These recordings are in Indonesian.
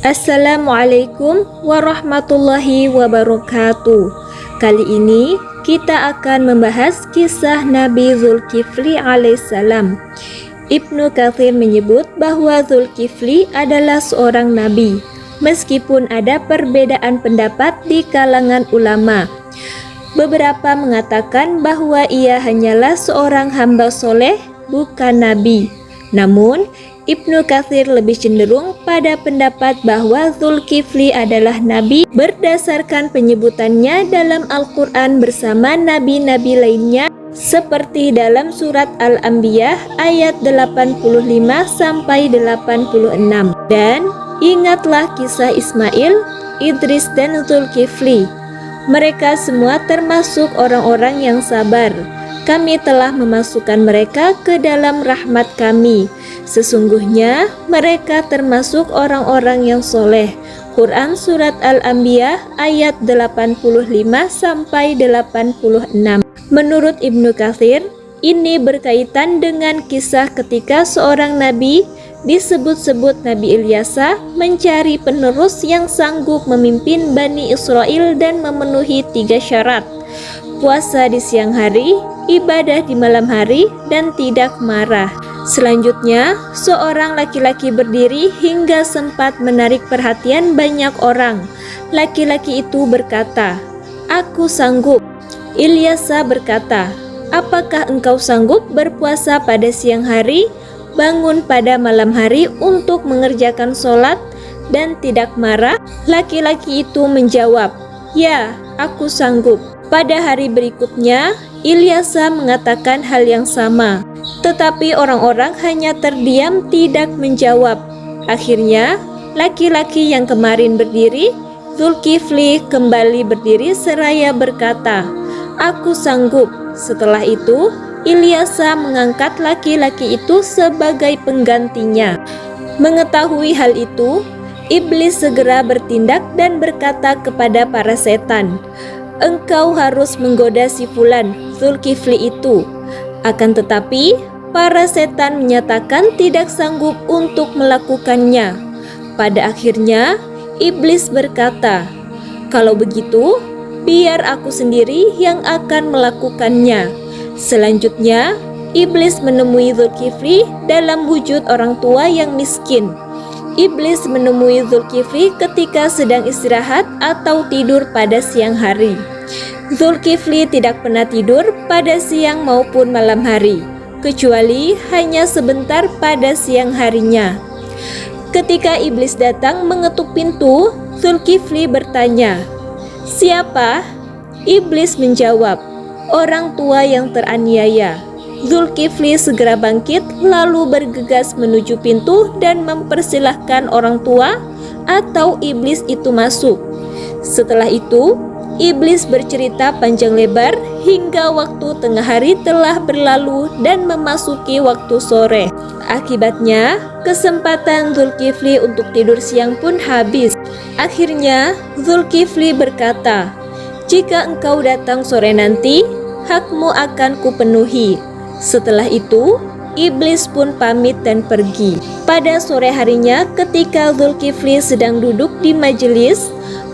Assalamualaikum warahmatullahi wabarakatuh. Kali ini kita akan membahas kisah Nabi Zulkifli alaihissalam. Ibnu Katsir menyebut bahwa Zulkifli adalah seorang nabi, meskipun ada perbedaan pendapat di kalangan ulama. Beberapa mengatakan bahwa ia hanyalah seorang hamba soleh, bukan nabi. Namun, Ibnu Katsir lebih cenderung pada pendapat bahwa Zulkifli adalah nabi berdasarkan penyebutannya dalam Al-Quran bersama nabi-nabi lainnya seperti dalam surat Al-Anbiya ayat 85-86. Dan ingatlah kisah Ismail, Idris dan Zulkifli. Mereka semua termasuk orang-orang yang sabar. Kami telah memasukkan mereka ke dalam rahmat kami. Sesungguhnya mereka termasuk orang-orang yang soleh. Quran Surat Al-Anbiya ayat 85-86. Menurut Ibnu Katsir, ini berkaitan dengan kisah ketika seorang nabi disebut-sebut Nabi Ilyasa mencari penerus yang sanggup memimpin Bani Israel dan memenuhi 3 syarat: puasa di siang hari, ibadah di malam hari, dan tidak marah. Selanjutnya, seorang laki-laki berdiri hingga sempat menarik perhatian banyak orang. Laki-laki itu berkata, "Aku sanggup." Ilyasa berkata, "Apakah engkau sanggup berpuasa pada siang hari, bangun pada malam hari untuk mengerjakan sholat, dan tidak marah?" Laki-laki itu menjawab, "Ya, aku sanggup." Pada hari berikutnya, Ilyasa mengatakan hal yang sama, tetapi orang-orang hanya terdiam tidak menjawab. Akhirnya, laki-laki yang kemarin berdiri, Zulkifli, kembali berdiri seraya berkata, "Aku sanggup." Setelah itu, Ilyasa mengangkat laki-laki itu sebagai penggantinya. Mengetahui hal itu, iblis segera bertindak dan berkata kepada para setan, "Engkau harus menggoda si fulan, Zulkifli itu." Akan tetapi, para setan menyatakan tidak sanggup untuk melakukannya. Pada akhirnya, iblis berkata, "Kalau begitu, biar aku sendiri yang akan melakukannya." Selanjutnya, iblis menemui Zulkifli dalam wujud orang tua yang miskin. Iblis menemui Zulkifli ketika sedang istirahat atau tidur pada siang hari. Zulkifli tidak pernah tidur pada siang maupun malam hari, kecuali hanya sebentar pada siang harinya. Ketika iblis datang mengetuk pintu, Zulkifli bertanya, "Siapa?" Iblis menjawab, "Orang tua yang teraniaya." Zulkifli segera bangkit lalu bergegas menuju pintu dan mempersilahkan orang tua atau iblis itu masuk. Setelah itu, iblis bercerita panjang lebar hingga waktu tengah hari telah berlalu dan memasuki waktu sore. Akibatnya, kesempatan Zulkifli untuk tidur siang pun habis. Akhirnya, Zulkifli berkata, "Jika engkau datang sore nanti, hakmu akan kupenuhi." Setelah itu, iblis pun pamit dan pergi. Pada sore harinya, ketika Zulkifli sedang duduk di majelis,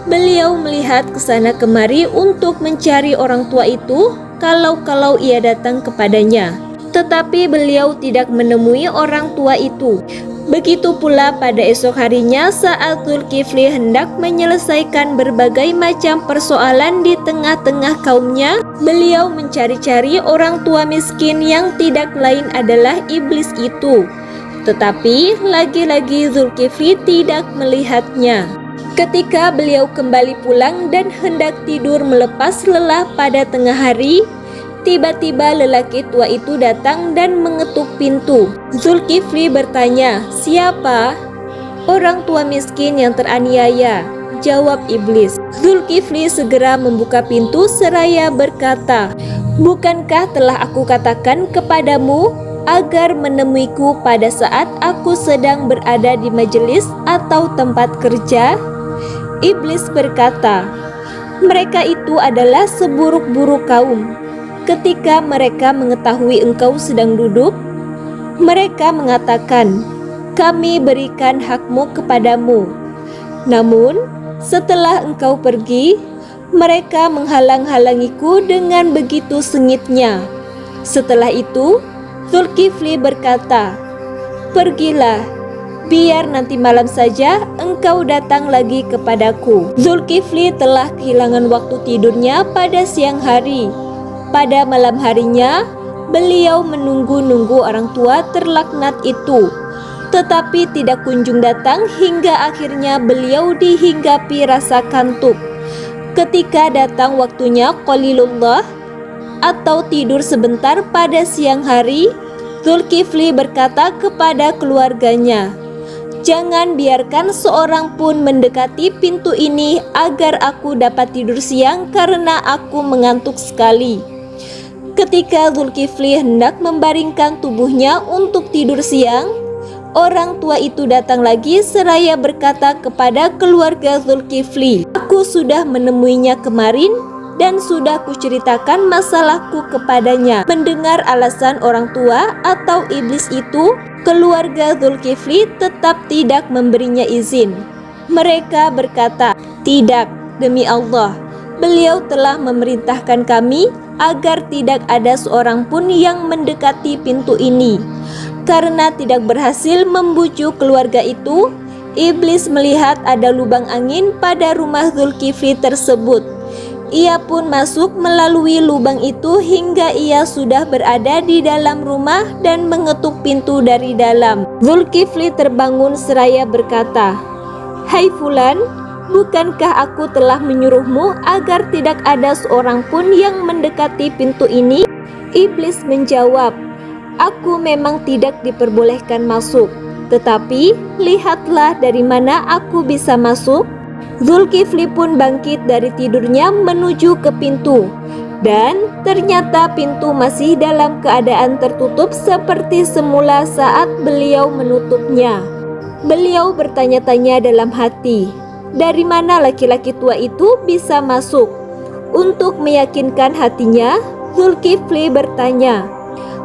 beliau melihat ke sana kemari untuk mencari orang tua itu kalau ia datang kepadanya. Tetapi beliau tidak menemui orang tua itu. Begitu pula pada esok harinya saat Zulkifli hendak menyelesaikan berbagai macam persoalan di tengah-tengah kaumnya, beliau mencari-cari orang tua miskin yang tidak lain adalah iblis itu. Tetapi lagi-lagi Zulkifli tidak melihatnya. Ketika beliau kembali pulang dan hendak tidur melepas lelah pada tengah hari, tiba-tiba lelaki tua itu datang dan mengetuk pintu. Zulkifli bertanya, "Siapa?" "Orang tua miskin yang teraniaya," jawab iblis. Zulkifli segera membuka pintu seraya berkata, "Bukankah telah aku katakan kepadamu agar menemuiku pada saat aku sedang berada di majelis atau tempat kerja?" Iblis berkata, "Mereka itu adalah seburuk-buruk kaum. Ketika mereka mengetahui engkau sedang duduk, mereka mengatakan, 'Kami berikan hakmu kepadamu.' Namun, setelah engkau pergi, mereka menghalang-halangiku dengan begitu sengitnya. Setelah itu, Zulkifli berkata, "Pergilah, biar nanti malam saja engkau datang lagi kepadaku." Zulkifli telah kehilangan waktu tidurnya pada siang hari. Pada malam harinya, beliau menunggu-nunggu orang tua terlaknat itu, tetapi tidak kunjung datang hingga akhirnya beliau dihinggapi rasa kantuk. Ketika datang waktunya qalilullah atau tidur sebentar pada siang hari, Zulkifli berkata kepada keluarganya, "Jangan biarkan seorang pun mendekati pintu ini agar aku dapat tidur siang karena aku mengantuk sekali." Ketika Zulkifli hendak membaringkan tubuhnya untuk tidur siang, orang tua itu datang lagi seraya berkata kepada keluarga Zulkifli, "Aku sudah menemuinya kemarin dan sudah kuceritakan masalahku kepadanya." Mendengar alasan orang tua atau iblis itu, keluarga Zulkifli tetap tidak memberinya izin. Mereka berkata, "Tidak, demi Allah, beliau telah memerintahkan kami agar tidak ada seorang pun yang mendekati pintu ini." Karena tidak berhasil membujuk keluarga itu, iblis melihat ada lubang angin pada rumah Zulkifli tersebut. Ia pun masuk melalui lubang itu hingga ia sudah berada di dalam rumah dan mengetuk pintu dari dalam. Zulkifli terbangun seraya berkata, "Hai Fulan, bukankah aku telah menyuruhmu agar tidak ada seorang pun yang mendekati pintu ini?" Iblis menjawab, "Aku memang tidak diperbolehkan masuk, tetapi lihatlah dari mana aku bisa masuk." Zulkifli pun bangkit dari tidurnya menuju ke pintu, dan ternyata pintu masih dalam keadaan tertutup seperti semula saat beliau menutupnya. Beliau bertanya-tanya dalam hati, dari mana laki-laki tua itu bisa masuk? Untuk meyakinkan hatinya, Zulkifli bertanya,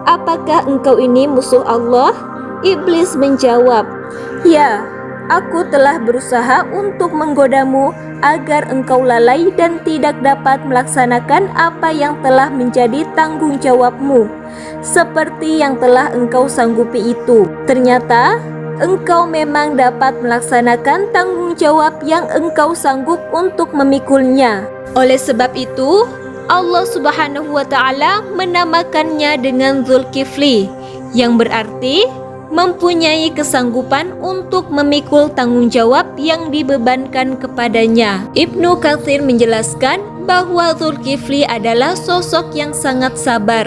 "Apakah engkau ini musuh Allah?" Iblis menjawab, "Ya, aku telah berusaha untuk menggodamu agar engkau lalai dan tidak dapat melaksanakan apa yang telah menjadi tanggung jawabmu, seperti yang telah engkau sanggupi itu. Ternyata engkau memang dapat melaksanakan tanggung jawab yang engkau sanggup untuk memikulnya. Oleh sebab itu, Allah Subhanahu wa Ta'ala menamakannya dengan Zulkifli, yang berarti mempunyai kesanggupan untuk memikul tanggung jawab yang dibebankan kepadanya." Ibnu Katsir menjelaskan bahwa Zulkifli adalah sosok yang sangat sabar,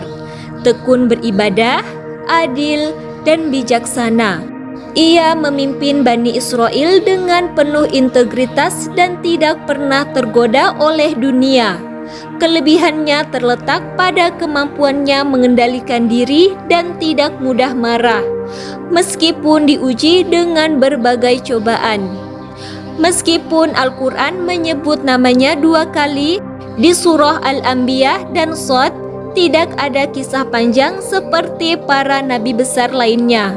tekun beribadah, adil, dan bijaksana. Ia memimpin Bani Israel dengan penuh integritas dan tidak pernah tergoda oleh dunia. Kelebihannya terletak pada kemampuannya mengendalikan diri dan tidak mudah marah, meskipun diuji dengan berbagai cobaan. Meskipun Al-Quran menyebut namanya 2 kali di surah Al-Anbiya dan Shad, tidak ada kisah panjang seperti para nabi besar lainnya.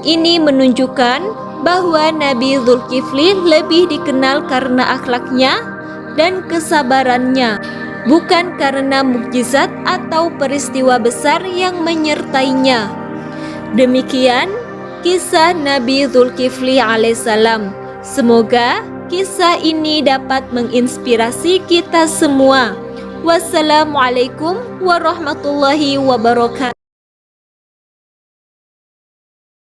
Ini menunjukkan bahwa Nabi Zulkifli lebih dikenal karena akhlaknya dan kesabarannya, bukan karena mukjizat atau peristiwa besar yang menyertainya. Demikian kisah Nabi Zulkifli alaihissalam. Semoga kisah ini dapat menginspirasi kita semua. Wassalamualaikum warahmatullahi wabarakatuh.